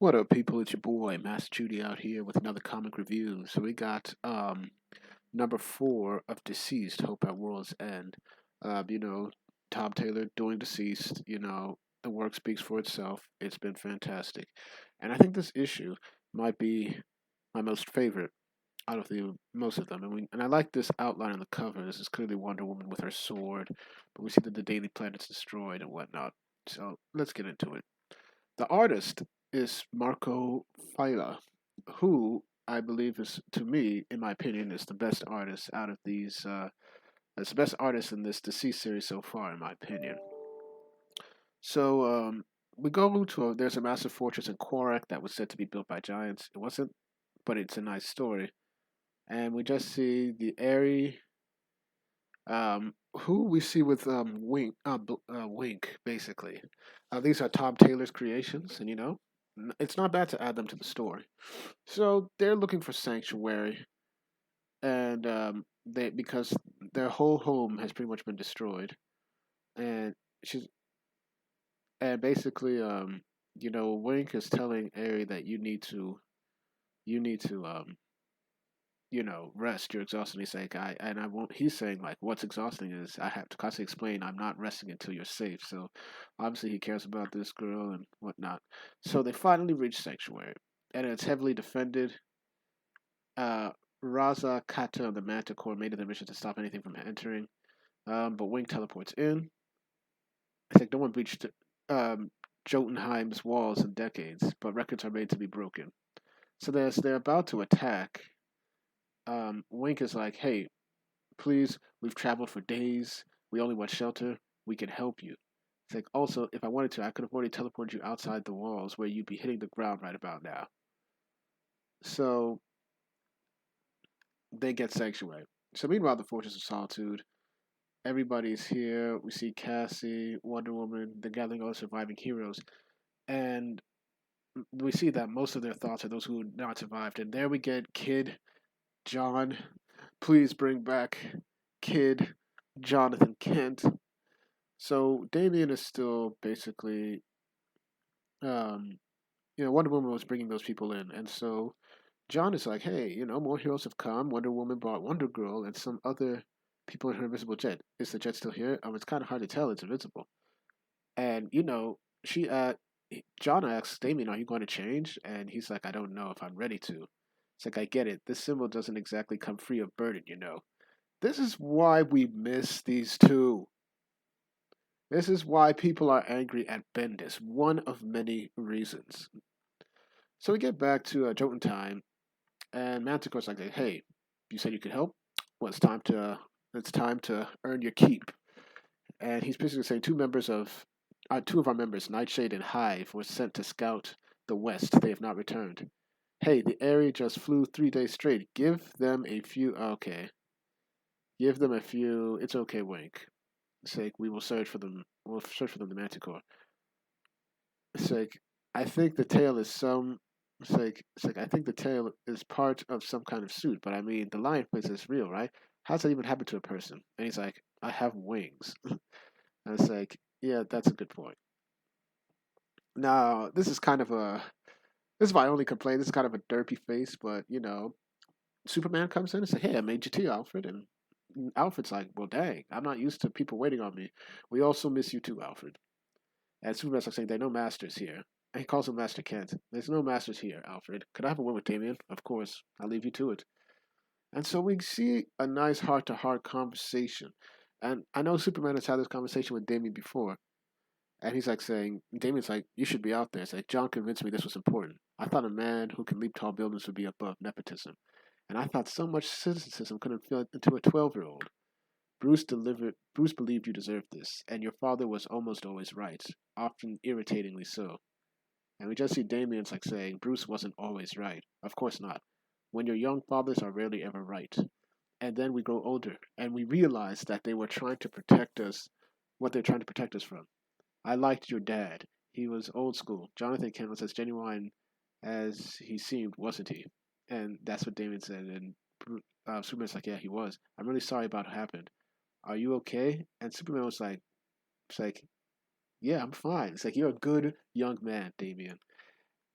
What up, people? It's your boy, Master Judy, out here with another comic review. So we got number 4 of DCeased, Hope at World's End. You know, Tom Taylor doing DCeased, the work speaks for itself. It's been fantastic. And I think this issue might be my most favorite out of the most of them. And I like this outline on the cover. This is clearly Wonder Woman with her sword, but we see that the Daily Planet's destroyed and whatnot. So let's get into it. The artist is Marco Faila, who I believe is, to me, in my opinion, is the best artist out of these. Is the best artist in this Deceased series so far, in my opinion. So we go to there's a massive fortress in Korak that was said to be built by giants. It wasn't, but it's a nice story. And we just see the Airy, who we see with Wink, basically. These are Tom Taylor's creations, and it's not bad to add them to the story. So they're looking for sanctuary, and they because their whole home has pretty much been destroyed, and she's and basically, Wink is telling Ari that you need to rest. You're exhausted. He's like, I won't. He's saying like, what's exhausting is I have to constantly explain I'm not resting until you're safe. So obviously he cares about this girl and whatnot. So they finally reach sanctuary, and it's heavily defended. Uh, Raza Kata of the Manticore made it their mission to stop anything from entering. But Wing teleports in. It's like no one breached um, Jotunheim's walls in decades, but records are made to be broken. So as they're about to attack, Wink is like, "Hey, please, we've traveled for days. We only want shelter. We can help you." It's like, also, if I wanted to, I could have already teleported you outside the walls where you'd be hitting the ground right about now. So they get sanctuary. So meanwhile, the Fortress of Solitude, everybody's here. We see Cassie, Wonder Woman, the gathering of surviving heroes, and we see that most of their thoughts are those who not survived. And there we get Kid John. Please bring back Kid Jonathan Kent. So Damien is still basically, um, Wonder Woman was bringing those people in, and so John is like, hey, more heroes have come. Wonder Woman brought Wonder Girl and some other people in her invisible jet. Is the jet still here? It's kind of hard to tell. It's invisible. And she John asks Damien, "Are you going to change?" And he's like, "I don't know if I'm ready to." It's like, I get it. This symbol doesn't exactly come free of burden. This is why we miss these two. This is why people are angry at Bendis. One of many reasons. So we get back to Jotunheim, and Manticore's like, "Hey, you said you could help. Well, it's time to earn your keep." And he's basically saying two of our members, Nightshade and Hive, were sent to scout the West. They have not returned. Hey, the area just flew 3 days straight. Give them a few. Okay, give them a few. It's okay, Wink. It's like we will search for them. We'll search for them. The Manticore. It's like I think the tail is some. It's like I think the tail is part of some kind of suit. But I mean, the lion face is real, right? How's that even happen to a person? And he's like, I have wings. And it's like, yeah, that's a good point. Now, this is my only complaint. This is kind of a derpy face, but Superman comes in and says, "Hey, I made you tea, Alfred." And Alfred's like, "Well, dang, I'm not used to people waiting on me. We also miss you too, Alfred." And Superman's like saying, "There are no masters here." And he calls him Master Kent. "There's no masters here, Alfred. Could I have a word with Damien?" "Of course. I'll leave you to it." And so we see a nice heart-to-heart conversation. And I know Superman has had this conversation with Damien before, and he's like saying, Damien's like, "You should be out there." It's like, "John convinced me this was important. I thought a man who can leap tall buildings would be above nepotism. And I thought so much cynicism couldn't fit into a 12-year-old. Bruce believed you deserved this, and your father was almost always right, often irritatingly so." And we just see Damien's like saying, Bruce wasn't always right. Of course not. When you're young, fathers are rarely ever right. And then we grow older, and we realize that they were trying to protect us, what they're trying to protect us from. I liked your dad. He was old school. Jonathan Kent was as genuine as he seemed, wasn't he? And that's what Damien said. And Superman's like, "Yeah, he was. I'm really sorry about what happened. Are you okay?" And Superman was like, "It's like, yeah, I'm fine." It's like, "You're a good young man, Damien."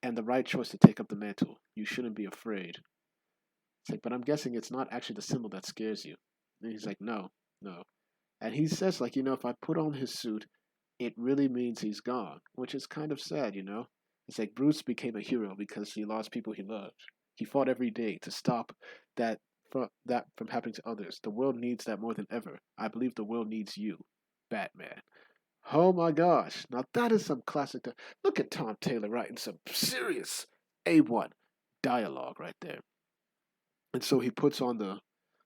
and the right choice to take up the mantle. You shouldn't be afraid. It's like, but I'm guessing it's not actually the symbol that scares you. And he's like, no, no. And he says, like, if I put on his suit, it really means he's gone, which is kind of sad. It's like Bruce became a hero because he lost people he loved. He fought every day to stop that from happening to others. The world needs that more than ever. I believe the world needs you, Batman. Oh my gosh. Now that is some classic. Look at Tom Taylor writing some serious A1 dialogue right there. And so he puts on the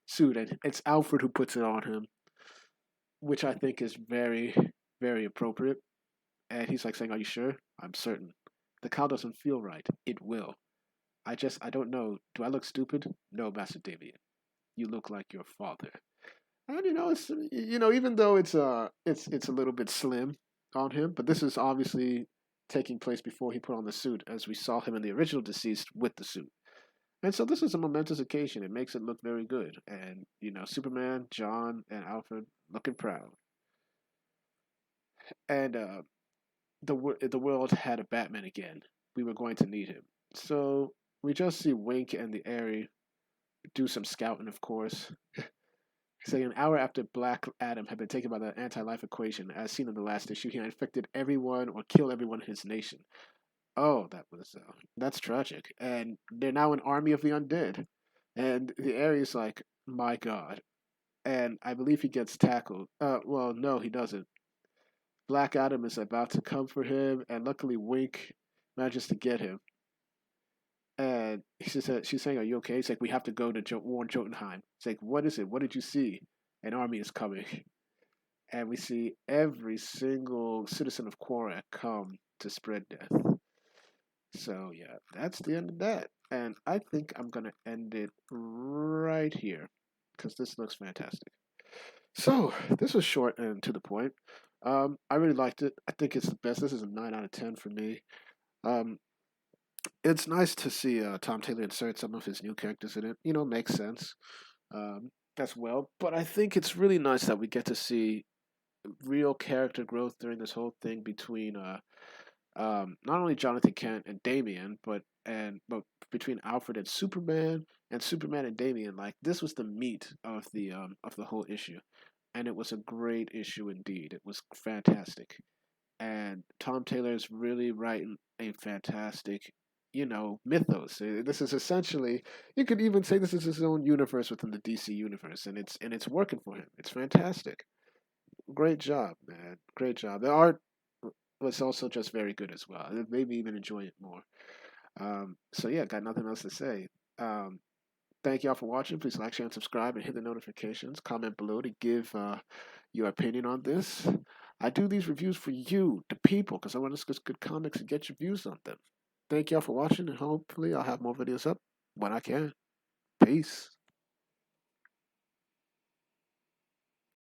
suit, and it's Alfred who puts it on him, which I think is very, very appropriate. And he's like saying, "Are you sure?" "I'm certain." "The cow doesn't feel right." "It will." I don't know. Do I look stupid?" "No, Master Damien. You look like your father." And it's even though it's a little bit slim on him, but this is obviously taking place before he put on the suit, as we saw him in the original DCeased with the suit. And so this is a momentous occasion. It makes it look very good. And Superman, John, and Alfred looking proud. And the world had a Batman again. We were going to need him. So we just see Wink and the Airy do some scouting, of course. Say an hour after Black Adam had been taken by the anti-life equation, as seen in the last issue, he had infected everyone or killed everyone in his nation. Oh, that's tragic. And they're now an army of the undead. And the Ares like, my God. And I believe he gets tackled. Well, no, he doesn't. Black Adam is about to come for him, and luckily Wink manages to get him. And she's saying, "Are you okay?" He's like, "We have to go to warn Jotunheim." It's like, "What is it? What did you see?" An army is coming, and we see every single citizen of Quora come to spread death. So yeah, that's the end of that. And I think I'm gonna end it right here because this looks fantastic. So this was short and to the point. I really liked it. I think it's the best. This is a 9 out of 10 for me. Um, it's nice to see Tom Taylor insert some of his new characters in it. Makes sense as well. But I think it's really nice that we get to see real character growth during this whole thing between not only Jonathan Kent and Damian, but between Alfred and Superman and Damian. Like this was the meat of the whole issue, and it was a great issue indeed. It was fantastic, and Tom Taylor is really writing a fantastic. Mythos. This is essentially, you could even say this is his own universe within the DC universe, and it's working for him. It's fantastic. Great job, man. Great job. The art was also just very good as well. It made me even enjoy it more. So yeah, got nothing else to say. Um, Thank y'all for watching. Please like, share, and subscribe, and hit the notifications. Comment below to give your opinion on this. I do these reviews for you, the people, because I want to discuss good comics and get your views on them. Thank y'all for watching, and hopefully I'll have more videos up when I can. Peace.